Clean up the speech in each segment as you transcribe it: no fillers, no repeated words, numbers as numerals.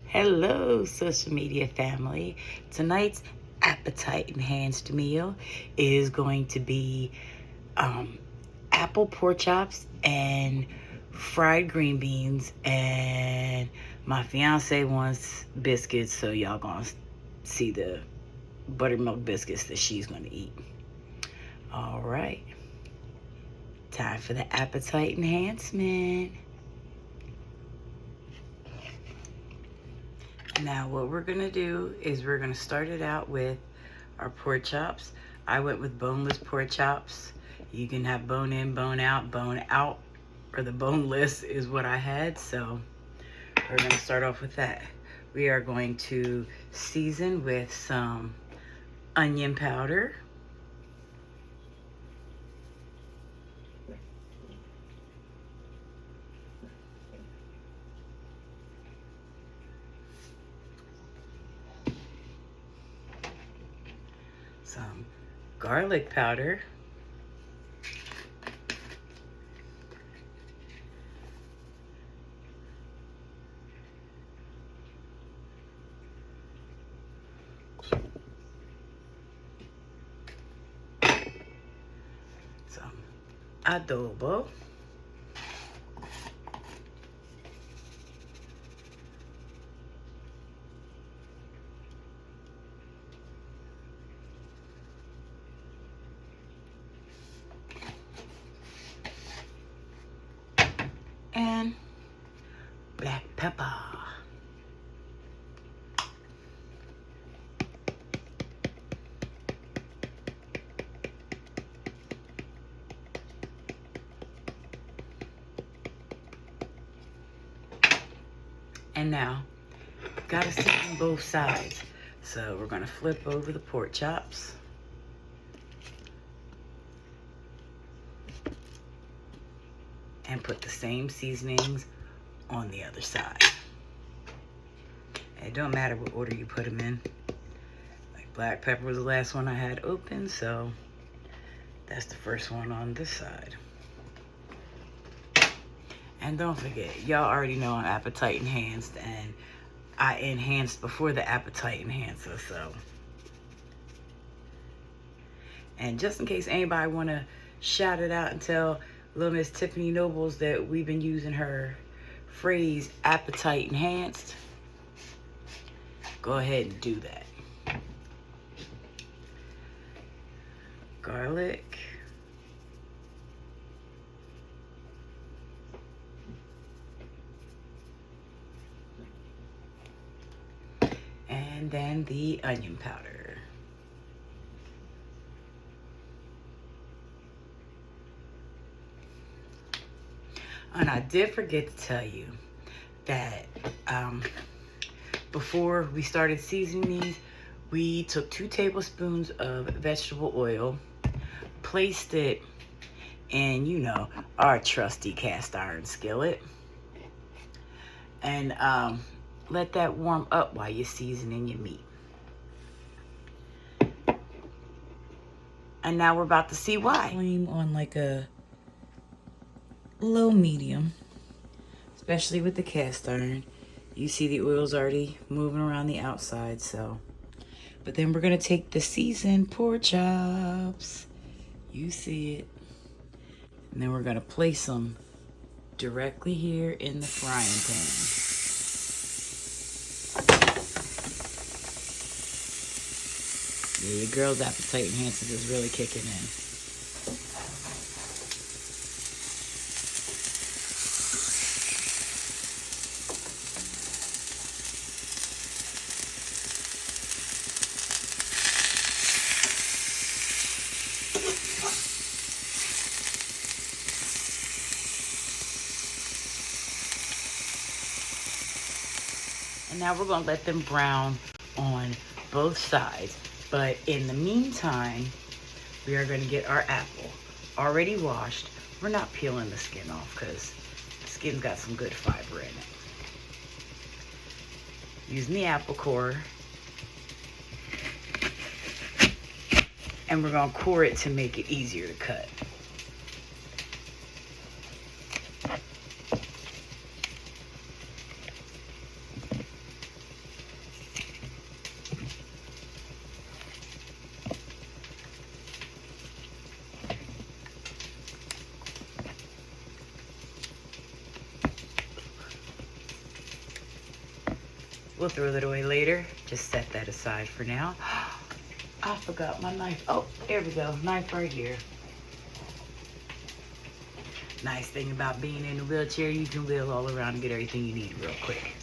Hello, social media family. Tonight's appetite enhanced meal is going to be apple pork chops and fried green beans. And my fiance wants biscuits, so y'all gonna see the buttermilk biscuits that she's gonna eat. All right, time for the appetite enhancement. Now what we're gonna do is we're gonna start it out with our pork chops. I went with boneless pork chops. You can have bone in, bone out, or the boneless is what I had. So we're gonna start off with that. We are going to season with some onion powder, some garlic powder, some adobo, and black pepper. And now, gotta season both sides. So we're gonna flip over the pork chops. And put the same seasonings on the other side. And it don't matter what order you put them in. Like black pepper was the last one I had open, so that's the first one on this side. And don't forget, y'all already know I'm appetite enhanced, and I enhanced before the appetite enhancer, so. And just in case anybody wanna shout it out and tell little Miss Tiffany Nobles that we've been using her phrase appetite enhanced, go ahead and do that. Garlic. And then the onion powder. And I did forget to tell you that before we started seasoning these, we took 2 tablespoons of vegetable oil, placed it in, you know, our trusty cast iron skillet, and let that warm up while you're seasoning your meat. And now we're about to see why. Flame on like a low medium, especially with the cast iron. You see the oil's already moving around the outside, so. But then we're gonna take the seasoned pork chops. You see it. And then we're gonna place them directly here in the frying pan. Yeah, your girl's appetite enhancer is really kicking in. And now we're gonna let them brown on both sides. But in the meantime, we are gonna get our apple already washed. We're not peeling the skin off because the skin's got some good fiber in it. Using the apple core. And we're gonna core it to make it easier to cut. We'll throw that away later. Just set that aside for now. I forgot my knife. Oh, there we go. Knife right here. Nice thing about being in a wheelchair, you can wheel all around and get everything you need real quick.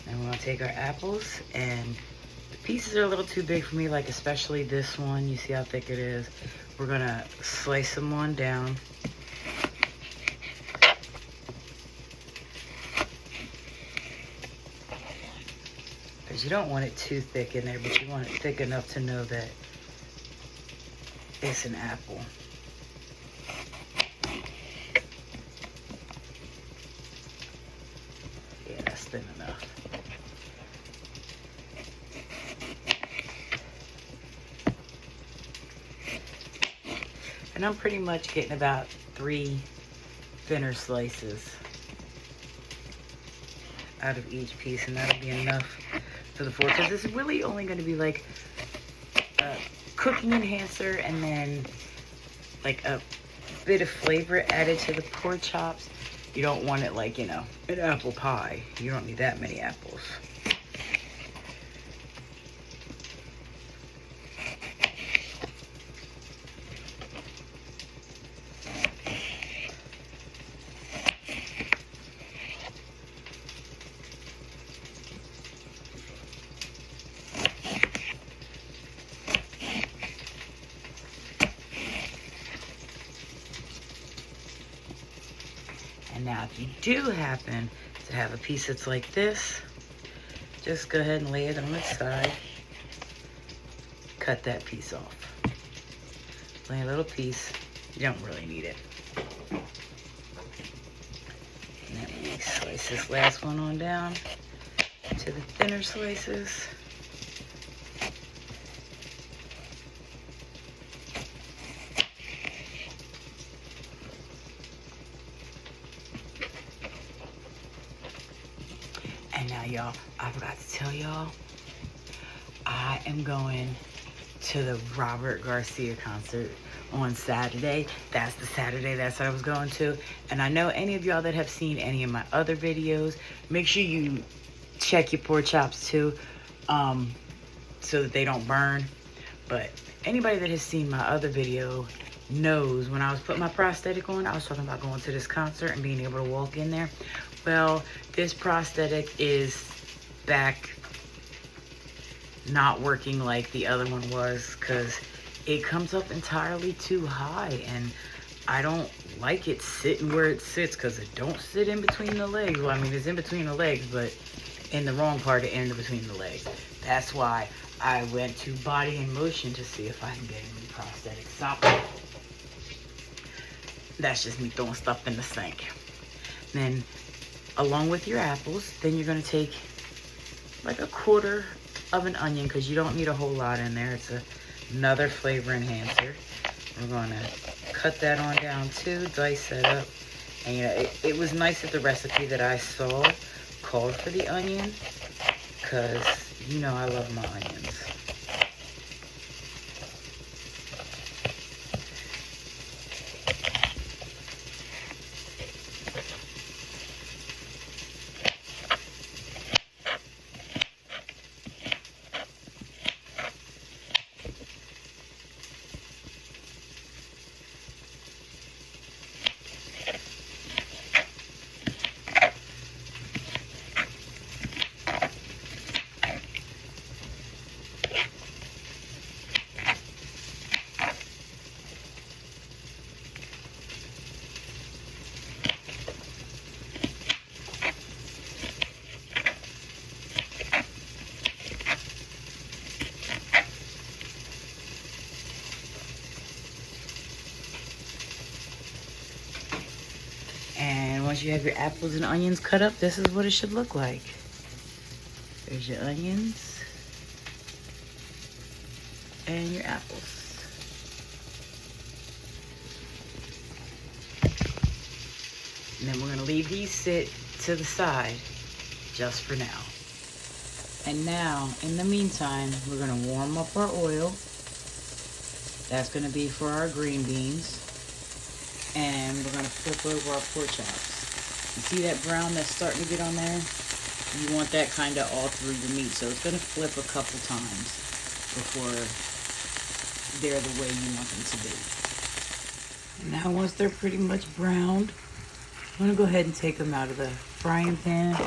And we're gonna take our apples, and the pieces are a little too big for me, like especially this one. You see how thick it is? We're gonna slice them on down. Because you don't want it too thick in there, but you want it thick enough to know that it's an apple. Yeah, that's thin enough. And I'm pretty much getting about 3 thinner slices out of each piece, and that'll be enough for the 4, because it's really only going to be like a cooking enhancer and then like a bit of flavor added to the pork chops. You don't want it like, you know, an apple pie. You don't need that many apples. And now if you do happen to have a piece that's like this, just go ahead and lay it on its side. Cut that piece off. Lay a little piece. You don't really need it. And then we slice this last one on down to the thinner slices. And now, y'all, I forgot to tell y'all, I am going to the Robert Garcia concert on Saturday. That's the Saturday that I was going to. And I know any of y'all that have seen any of my other videos, make sure you check your pork chops too, so that they don't burn. But anybody that has seen my other video knows when I was putting my prosthetic on, I was talking about going to this concert and being able to walk in there. Well, this prosthetic is back not working like the other one was, because it comes up entirely too high, and I don't like it sitting where it sits, because it don't sit in between the legs. Well, I mean, it's in between the legs, but in the wrong part of in between the legs. That's why I went to Body in Motion to see if I can get a new prosthetic. Stop. That's just me throwing stuff in the sink. Then, along with your apples, then you're going to take like a 1/4 of an onion, because you don't need a whole lot in there. It's another flavor enhancer. We're going to cut that on down too, dice that up. And you know, it was nice that the recipe that I saw called for the onion, because you know I love my onions. And once you have your apples and onions cut up, this is what it should look like. There's your onions and your apples. And then we're going to leave these sit to the side just for now. And now, in the meantime, we're going to warm up our oil. That's going to be for our green beans. And we're going to flip over our pork chops. You see that brown that's starting to get on there? You want that kind of all through your meat. So it's going to flip a couple times before they're the way you want them to be. Now once they're pretty much browned, I'm going to go ahead and take them out of the frying pan,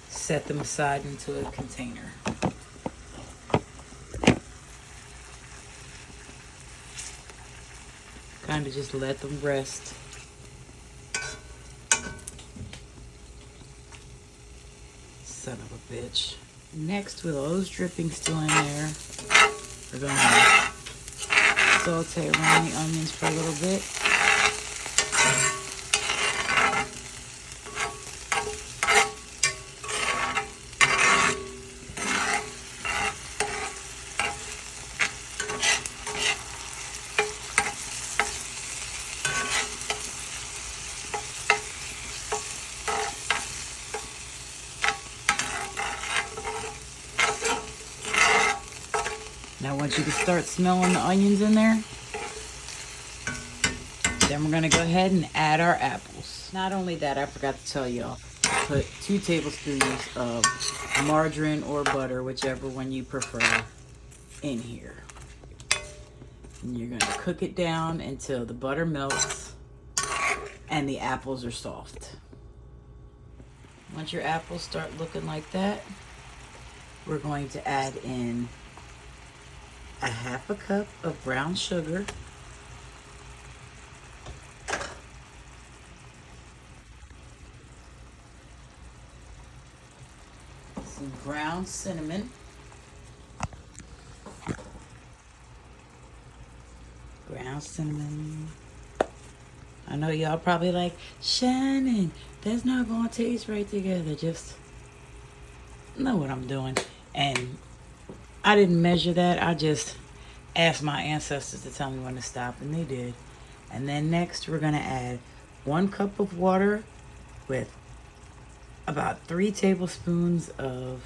set them aside into a container. Kind of just let them rest. Son of a bitch. Next, with all those drippings still in there, we're going to saute around the onions for a little bit. Now once you can start smelling the onions in there, then we're going to go ahead and add our apples. Not only that, I forgot to tell y'all, put 2 tablespoons of margarine or butter, whichever one you prefer, in here. And you're going to cook it down until the butter melts and the apples are soft. Once your apples start looking like that, we're going to add in a 1/2 cup of brown sugar, some ground cinnamon, I know y'all probably like, Shannon, that's not gonna taste right together. Just know what I'm doing. And I didn't measure that. I just asked my ancestors to tell me when to stop, and they did. And then next, we're going to add 1 cup of water with about 3 tablespoons of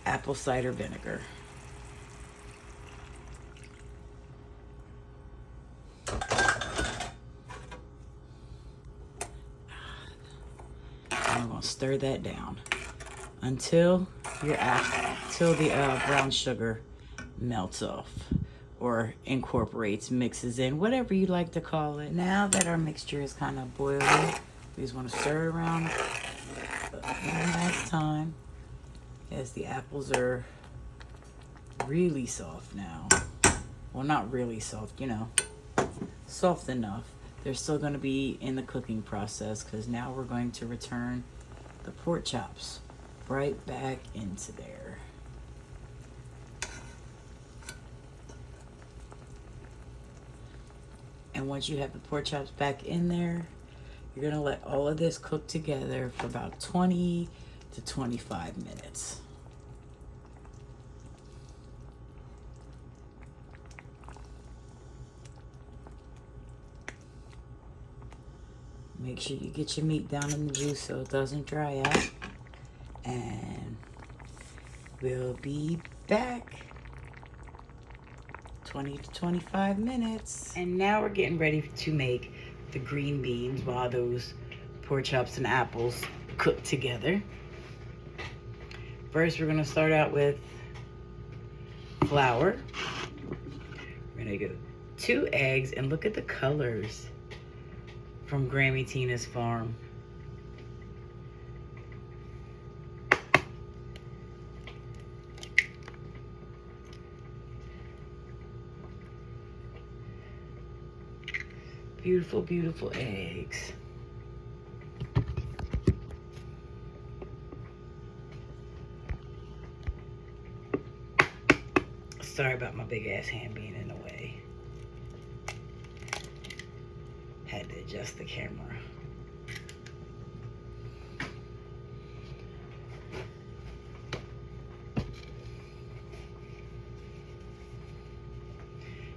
apple cider vinegar. And we're going to stir that down until the brown sugar melts off or incorporates, mixes in, whatever you like to call it. Now that our mixture is kind of boiling, we just want to stir it around one last time, as the apples are really soft now. Well, not really soft, you know, soft enough. They're still going to be in the cooking process, because now we're going to return the pork chops right back into there. And once you have the pork chops back in there, you're gonna let all of this cook together for about 20 to 25 minutes. Make sure you get your meat down in the juice so it doesn't dry out. And we'll be back 20 to 25 minutes. And now we're getting ready to make the green beans while those pork chops and apples cook together. First, we're gonna start out with flour. We're gonna go 2 eggs, and look at the colors from Grammy Tina's farm. Beautiful, beautiful eggs. Sorry about my big ass hand being in the way. Had to adjust the camera.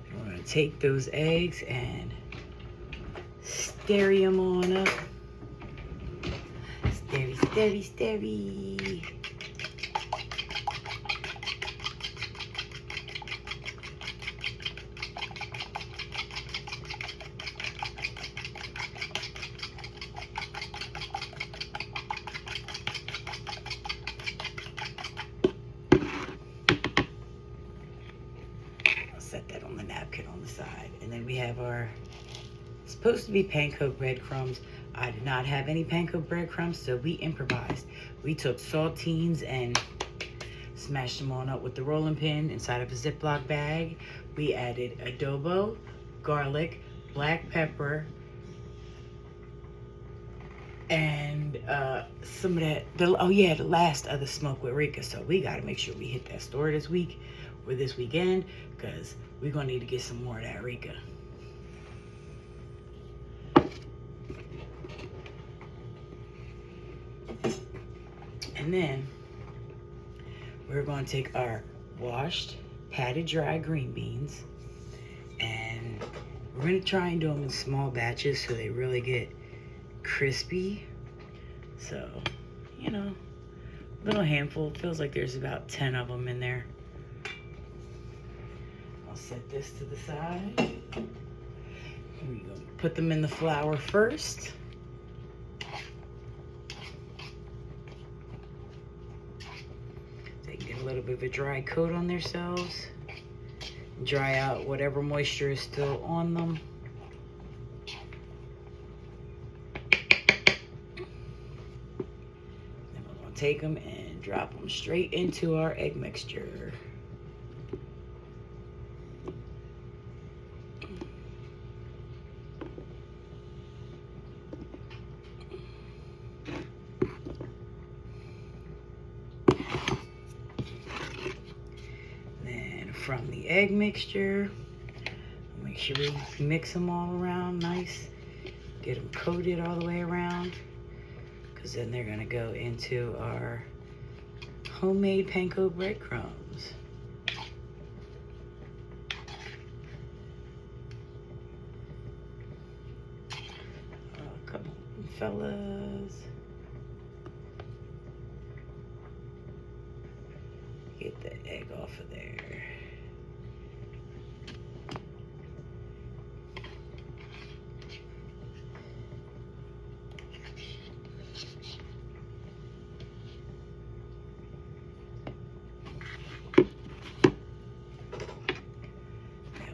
And we're gonna take those eggs and stir them on up. Stirry, stirry, stirry. have our, supposed to be panko breadcrumbs. I did not have any panko breadcrumbs, so we improvised. We took saltines and smashed them on up with the rolling pin inside of a Ziploc bag. We added adobo, garlic, black pepper, and some of that, the last of the smoke with Rika. So we got to make sure we hit that store this week or this weekend, because we're going to need to get some more of that Rika. And then we're going to take our washed, patted dry green beans, and we're going to try and do them in small batches so they really get crispy. So, you know, a little handful. It feels like there's about 10 of them in there. I'll set this to the side. Here we go. Put them in the flour first. They can get a little bit of a dry coat on themselves. Dry out whatever moisture is still on them. Then we're going to take them and drop them straight into our egg mixture. From the egg mixture, make sure we mix them all around nice, get them coated all the way around, because then they're going to go into our homemade panko breadcrumbs. Come on, fellas. Get the egg off of there.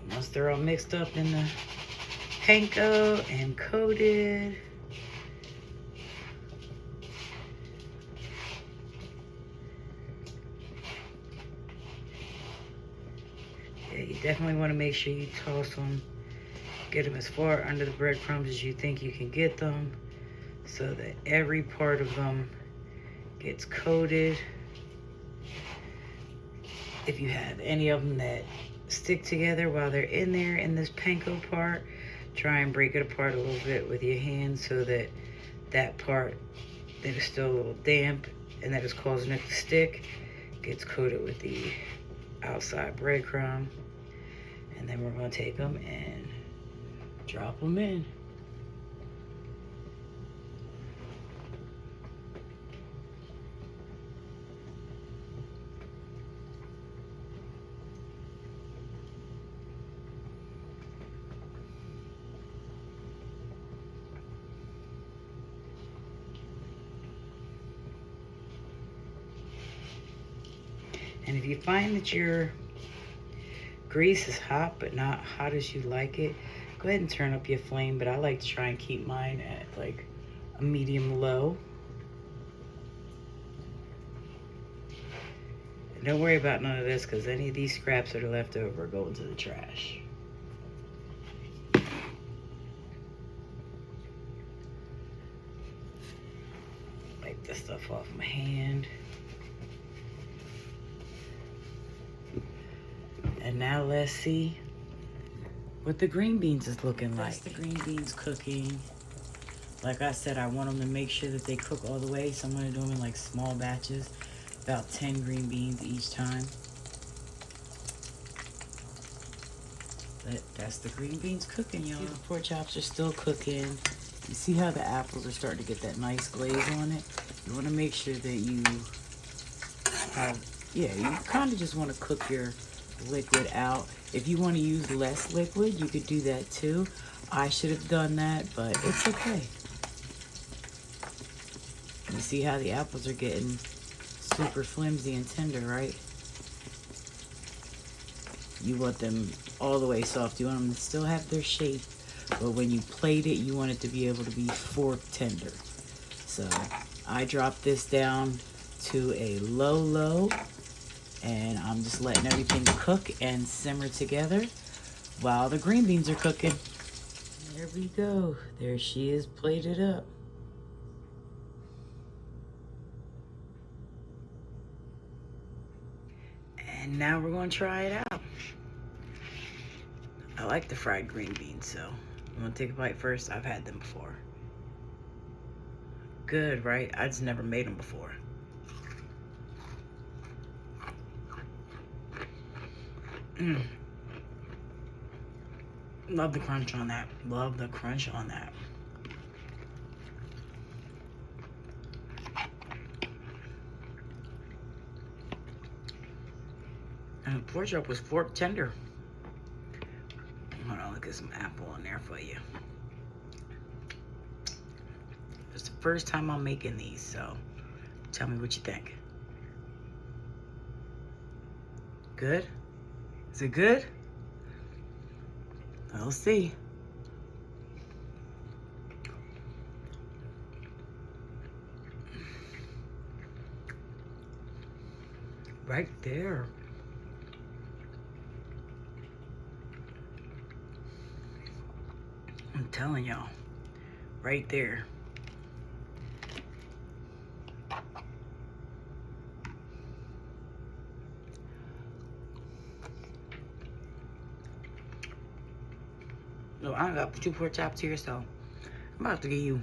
Once they're all mixed up in the panko and coated, yeah, you definitely want to make sure you toss them, get them as far under the breadcrumbs as you think you can get them, so that every part of them gets coated. If you have any of them that stick together while they're in there in this panko part, try and break it apart a little bit with your hands so that that part that is still a little damp and that is causing it to stick gets coated with the outside breadcrumb. And then we're going to take them and drop them in. And if you find that your grease is hot but not hot as you like it, go ahead and turn up your flame, but I like to try and keep mine at like a medium low. And don't worry about none of this, because any of these scraps that are left over are going to the trash. Wipe this stuff off my hand. And now let's see what the green beans is looking like. That's the green beans cooking. Like I said, I want them to make sure that they cook all the way, so I'm going to do them in like small batches, about 10 green beans each time. But that's the green beans cooking, y'all. The pork chops are still cooking. You see how the apples are starting to get that nice glaze on it? You want to make sure that you have, you kind of just want to cook your liquid out. If you want to use less liquid, you could do that too. I should have done that, but it's okay. You see how the apples are getting super flimsy and tender, right? You want them all the way soft. You want them to still have their shape, but when you plate it, you want it to be able to be fork tender. So I drop this down to a low, and I'm just letting everything cook and simmer together while the green beans are cooking. There we go. There she is, plated up. And now we're going to try it out. I like the fried green beans, so I'm going to take a bite first. I've had them before. Good, right? I just never made them before. Love the crunch on that. Love the crunch on that. And the pork chop was fork tender. Hold on, look at some apple in there for you. It's the first time I'm making these, so tell me what you think. Good? Is it good? We'll see. Right there. I'm telling y'all, right there. So I got 2 pork chops here, so I'm about to give you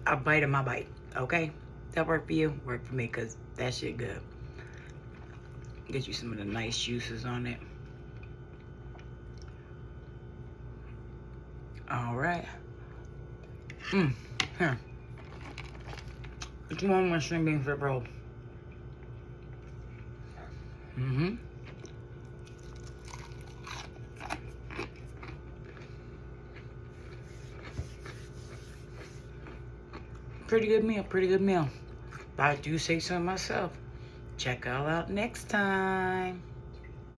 a bite of my bite, okay? That work for you? Work for me, because that shit good. Get you some of the nice juices on it. All right. Here. What you want my string bean strip roll? Pretty good meal, pretty good meal. But I do say so myself. Check y'all out next time.